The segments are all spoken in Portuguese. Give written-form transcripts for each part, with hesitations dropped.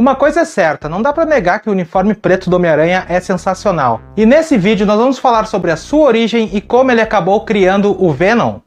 Uma coisa é certa, não dá pra negar que o uniforme preto do Homem-Aranha é sensacional. E nesse vídeo nós vamos falar sobre a sua origem e como ele acabou criando o Venom.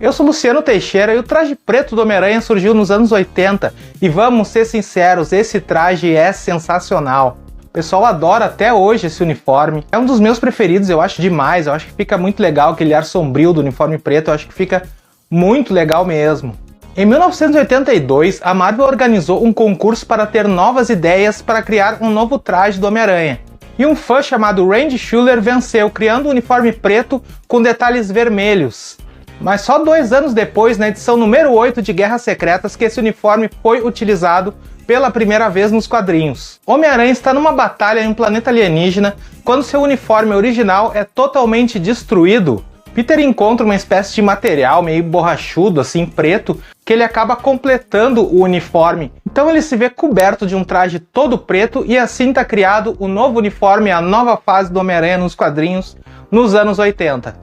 Eu sou Luciano Teixeira e o traje preto do Homem-Aranha surgiu nos anos 80 e vamos ser sinceros, esse traje é sensacional. O pessoal adora até hoje esse uniforme, é um dos meus preferidos, eu acho demais, eu acho que fica muito legal aquele ar sombrio do uniforme preto, eu acho que fica muito legal mesmo. Em 1982, a Marvel organizou um concurso para ter novas ideias para criar um novo traje do Homem-Aranha. E um fã chamado Randy Schuller venceu, criando um uniforme preto com detalhes vermelhos. Mas só 2 anos depois, na edição número 8 de Guerras Secretas, que esse uniforme foi utilizado pela primeira vez nos quadrinhos. Homem-Aranha está numa batalha em um planeta alienígena, quando seu uniforme original é totalmente destruído. Peter encontra uma espécie de material meio borrachudo, assim, preto, que ele acaba completando o uniforme. Então ele se vê coberto de um traje todo preto e assim está criado o novo uniforme, a nova fase do Homem-Aranha nos quadrinhos, nos anos 80.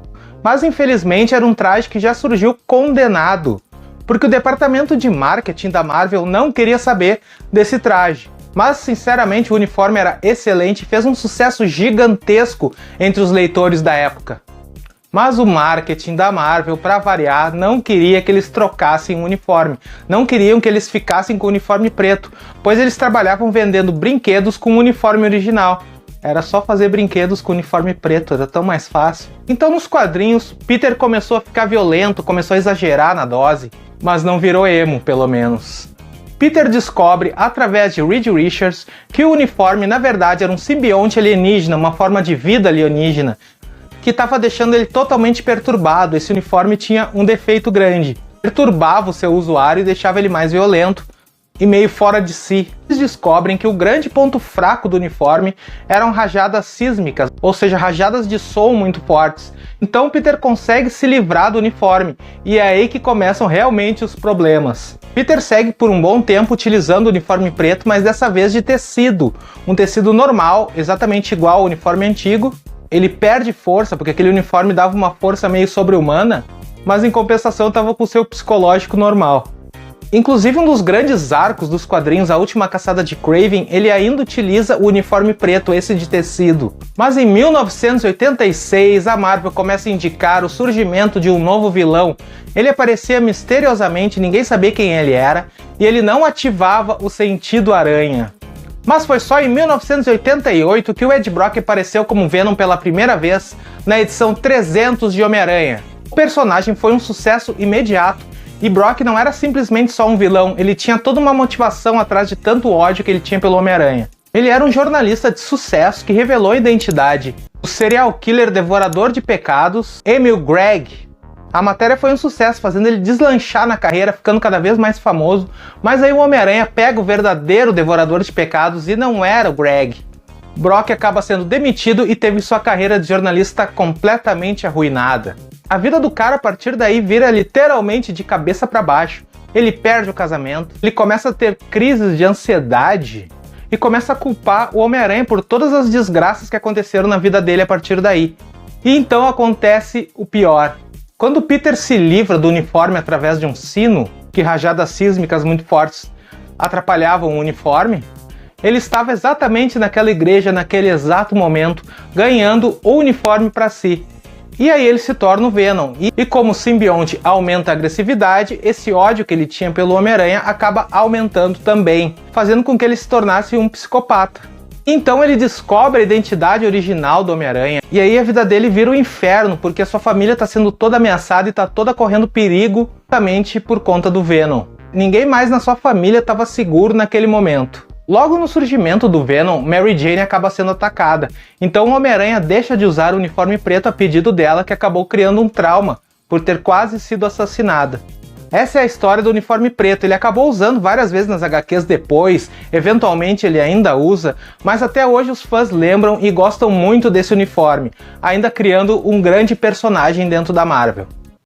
Mas infelizmente era um traje que já surgiu condenado, porque o departamento de marketing da Marvel não queria saber desse traje. Mas sinceramente o uniforme era excelente e fez um sucesso gigantesco entre os leitores da época. Mas o marketing da Marvel, para variar, não queria que eles trocassem o uniforme. Não queriam que eles ficassem com o uniforme preto, pois eles trabalhavam vendendo brinquedos com o uniforme original. Era só fazer brinquedos com uniforme preto, era tão mais fácil. Então nos quadrinhos, Peter começou a ficar violento, começou a exagerar na dose, mas não virou emo, pelo menos. Peter descobre, através de Reed Richards, que o uniforme na verdade era um simbionte alienígena, uma forma de vida alienígena, que estava deixando ele totalmente perturbado. Esse uniforme tinha um defeito grande. Perturbava o seu usuário e deixava ele mais violento e meio fora de si. Eles descobrem que o grande ponto fraco do uniforme eram rajadas sísmicas, ou seja, rajadas de som muito fortes. Então Peter consegue se livrar do uniforme, e é aí que começam realmente os problemas. Peter segue por um bom tempo utilizando o uniforme preto, mas dessa vez de tecido. Um tecido normal, exatamente igual ao uniforme antigo. Ele perde força, porque aquele uniforme dava uma força meio sobre-humana, mas em compensação estava com o seu psicológico normal. Inclusive um dos grandes arcos dos quadrinhos, A Última Caçada de Kraven, ele ainda utiliza o uniforme preto, esse de tecido. Mas em 1986 a Marvel começa a indicar o surgimento de um novo vilão. Ele aparecia misteriosamente, ninguém sabia quem ele era, e ele não ativava o sentido aranha. Mas foi só em 1988 que o Ed Brock apareceu como Venom pela primeira vez na edição 300 de Homem-Aranha. O personagem foi um sucesso imediato, e Brock não era simplesmente só um vilão, ele tinha toda uma motivação atrás de tanto ódio que ele tinha pelo Homem-Aranha. Ele era um jornalista de sucesso que revelou a identidade do serial killer devorador de pecados, Emil Gregg. A matéria foi um sucesso, fazendo ele deslanchar na carreira, ficando cada vez mais famoso, mas aí o Homem-Aranha pega o verdadeiro devorador de pecados e não era o Gregg. Brock acaba sendo demitido e teve sua carreira de jornalista completamente arruinada. A vida do cara a partir daí vira literalmente de cabeça para baixo. Ele perde o casamento, ele começa a ter crises de ansiedade e começa a culpar o Homem-Aranha por todas as desgraças que aconteceram na vida dele a partir daí. E então acontece o pior. Quando Peter se livra do uniforme através de um sino, que rajadas sísmicas muito fortes atrapalhavam o uniforme, ele estava exatamente naquela igreja, naquele exato momento, ganhando o uniforme para si. E aí ele se torna o Venom. E como o simbionte aumenta a agressividade, esse ódio que ele tinha pelo Homem-Aranha acaba aumentando também, fazendo com que ele se tornasse um psicopata. Então ele descobre a identidade original do Homem-Aranha, e aí a vida dele vira um inferno, porque a sua família está sendo toda ameaçada e está toda correndo perigo, justamente por conta do Venom. Ninguém mais na sua família estava seguro naquele momento. Logo no surgimento do Venom, Mary Jane acaba sendo atacada, então o Homem-Aranha deixa de usar o uniforme preto a pedido dela, que acabou criando um trauma por ter quase sido assassinada. Essa é a história do uniforme preto. Ele acabou usando várias vezes nas HQs depois, eventualmente ele ainda usa, mas até hoje os fãs lembram e gostam muito desse uniforme, ainda criando um grande personagem dentro da Marvel.